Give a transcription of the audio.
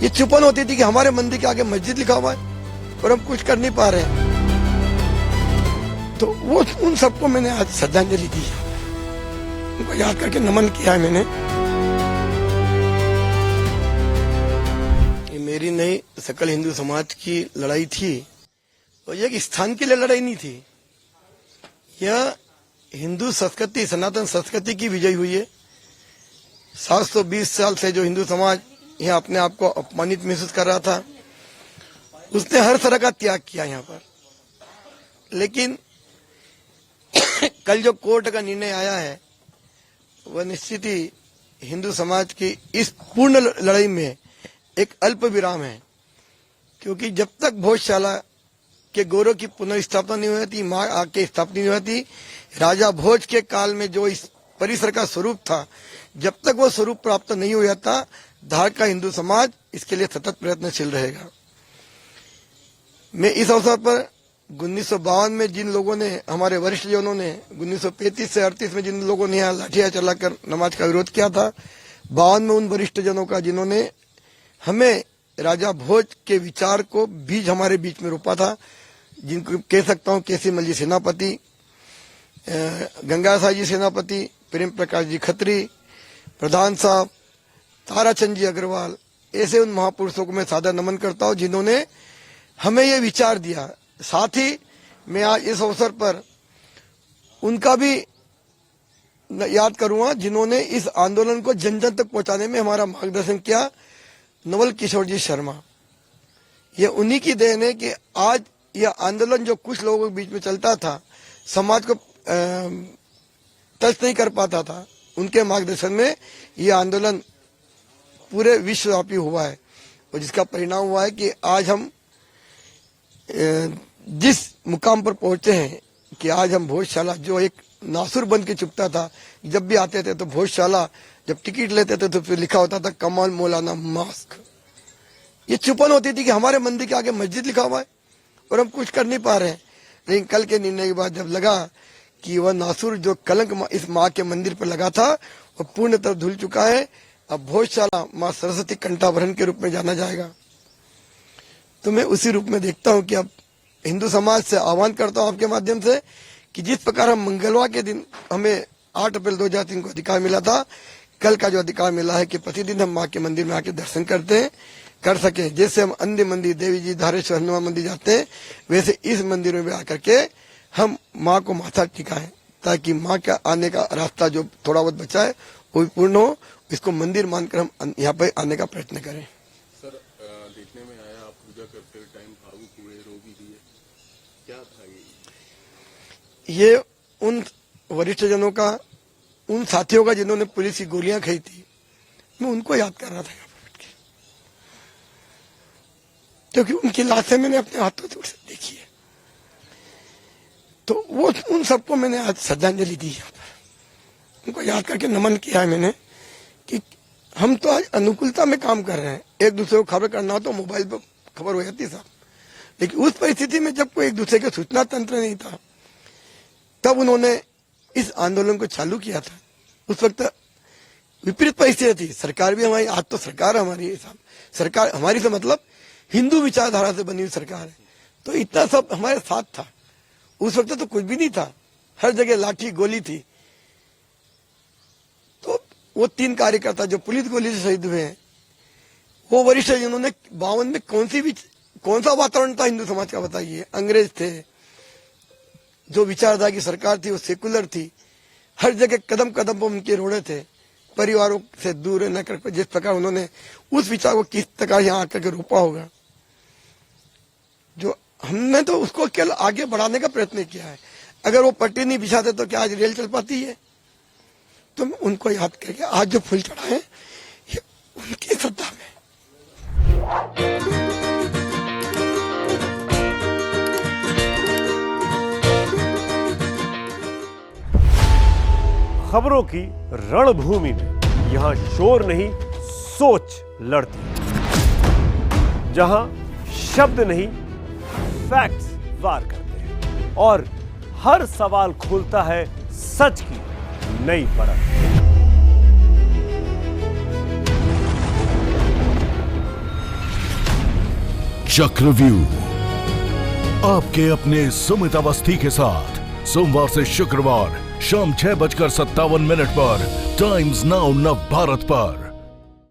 ये चुपन होती थी कि हमारे मंदिर के आगे मस्जिद लिखा हुआ है और हम कुछ कर नहीं पा रहे हैं। तो वो उन सबको मैंने आज श्रद्धांजलि दी, उनको याद करके नमन किया है मैंने। ये मेरी नहीं, सकल हिंदू समाज की लड़ाई थी और ये एक स्थान के लिए लड़ाई नहीं थी। यह हिंदू संस्कृति, सनातन संस्कृति की विजय हुई है। 720 साल से जो हिंदू समाज यहाँ अपने आप को अपमानित महसूस कर रहा था, उसने हर तरह का त्याग किया यहाँ पर। लेकिन कल जो कोर्ट का निर्णय आया है वह निश्चित ही हिंदू समाज की इस पूर्ण लड़ाई में एक अल्प विराम है, क्योंकि जब तक भोजशाला के गौरव की पुनर्स्थापना नहीं हुई थी, मां आके स्थापना नहीं हुई थी, राजा भोज के काल में जो इस परिसर का स्वरूप था, जब तक वो स्वरूप प्राप्त नहीं हुआ था, धार का हिंदू समाज इसके लिए सतत प्रयत्नशील रहेगा। मैं इस अवसर पर 1952 में जिन लोगों ने, हमारे वरिष्ठ जनों ने 1935 से 38 में जिन लोगों ने यहाँ लाठियां चलाकर नमाज का विरोध किया था, 52 में उन वरिष्ठ जनों का जिन्होंने हमें राजा भोज के विचार को बीज हमारे बीच में रोपा था, जिनको कह सकता हूँ केसी मल जी सेनापति, गंगा जी सेनापति, प्रेम प्रकाश जी खत्री, प्रधान साहब, ताराचंद जी अग्रवाल, ऐसे उन महापुरुषों को मैं सादर नमन करता हूँ जिन्होंने हमें ये विचार दिया। साथ ही मैं आज इस अवसर पर उनका भी याद करूंगा जिन्होंने इस आंदोलन को जन जन तक पहुंचाने में हमारा मार्गदर्शन किया, नवल किशोर जी शर्मा। ये उन्हीं की देन है कि आज यह आंदोलन जो कुछ लोगों के बीच में चलता था, समाज को टच नहीं कर पाता था, उनके मार्गदर्शन में यह आंदोलन पूरे विश्वव्यापी हुआ है और जिसका परिणाम हुआ है कि आज हम जिस मुकाम पर पहुंचे हैं कि आज हम भोजशाला, जो एक नासुर बन के चुपता था, जब भी आते थे तो भोजशाला, जब टिकट लेते थे तो फिर लिखा होता था कमाल मौलाना मास्क। ये चुपन होती थी कि हमारे मंदिर के आगे मस्जिद लिखा हुआ है और हम कुछ कर नहीं पा रहे हैं। लेकिन कल के निर्णय के बाद जब लगा कि वह नासुर जो कलंक इस माँ के मंदिर पर लगा था वह पूर्ण तरह धुल चुका है, अब भोजशाला माँ सरस्वती कंठाभरण के रूप में जाना जाएगा। तो मैं उसी रूप में देखता हूँ कि अब हिंदू समाज से आह्वान करता हूँ आपके माध्यम से कि जिस प्रकार हम मंगलवार के दिन हमें 8 अप्रैल 2003 को अधिकार मिला था, कल का जो अधिकार मिला है कि प्रतिदिन हम माँ के मंदिर में आके दर्शन करते हैं, कर सके। जैसे हम अन्य मंदिर, देवी जी, धारेश्वर, हनुमान मंदिर जाते हैं, वैसे इस मंदिर में भी आकर के हम माँ को माथा टिकाएं, ताकि माँ का आने का रास्ता जो थोड़ा बहुत बचा है वो भी पूर्ण हो। इसको मंदिर मानकर हम यहाँ पे आने का प्रयत्न करें। सर, देखने में आया आप पूजा करते हुए टाइम भावुक हुए, रो भी दिए, क्या था ये उन वरिष्ठ जनों का, उन साथियों का जिन्होंने पुलिस की गोलियां खाई थी, मैं उनको याद कर रहा था यहाँ पर बैठ के, क्योंकि उनकी लाशें मैंने अपने हाथों से देखी है। तो वो उन सबको मैंने आज श्रद्धांजलि दी यहाँ पर, उनको याद करके नमन किया है मैंने कि हम तो आज अनुकूलता में काम कर रहे हैं। एक दूसरे को खबर करना हो तो मोबाइल पर खबर हो जाती साहब, लेकिन उस परिस्थिति में जब कोई एक दूसरे के सूचना तंत्र नहीं था, तब उन्होंने इस आंदोलन को चालू किया था। उस वक्त विपरीत परिस्थिति थी, सरकार भी हमारी, आज तो सरकार हमारी है साहब, सरकार हमारी से मतलब हिंदू विचारधारा से बनी हुई सरकार है, तो इतना सब हमारे साथ था। उस वक्त तो कुछ भी नहीं था, हर जगह लाठी गोली थी। तो वो 3 कार्यकर्ता जो पुलिस गोली से शहीद हुए हैं, वो वरिष्ठ जिन्होंने 52 में कौन सा वातावरण था हिंदू समाज का बताइए। अंग्रेज थे, जो विचारधारा की सरकार थी वो सेकुलर थी, हर जगह कदम कदम पर उनके रोड़े थे, परिवारों से दूर न कर। जिस प्रकार उन्होंने उस विचार को किस प्रकार यहाँ आकर के रोपा होगा, जो हमने तो उसको केवल आगे बढ़ाने का प्रयत्न किया है। अगर वो पट्टी नहीं बिछाते तो क्या आज रेल चल पाती है? तो मैं उनको याद करके आज जो फूल चढ़ाए ये उनकी श्रद्धा में। खबरों की रणभूमि में यहां शोर नहीं, सोच लड़ती है। जहां शब्द नहीं, फैक्ट्स वार करते हैं और हर सवाल खोलता है सच की नई परत। चक्रव्यूह, आपके अपने सुमित अवस्थी के साथ सोमवार से शुक्रवार शाम 6:57 पर टाइम्स नाउ नव भारत पर।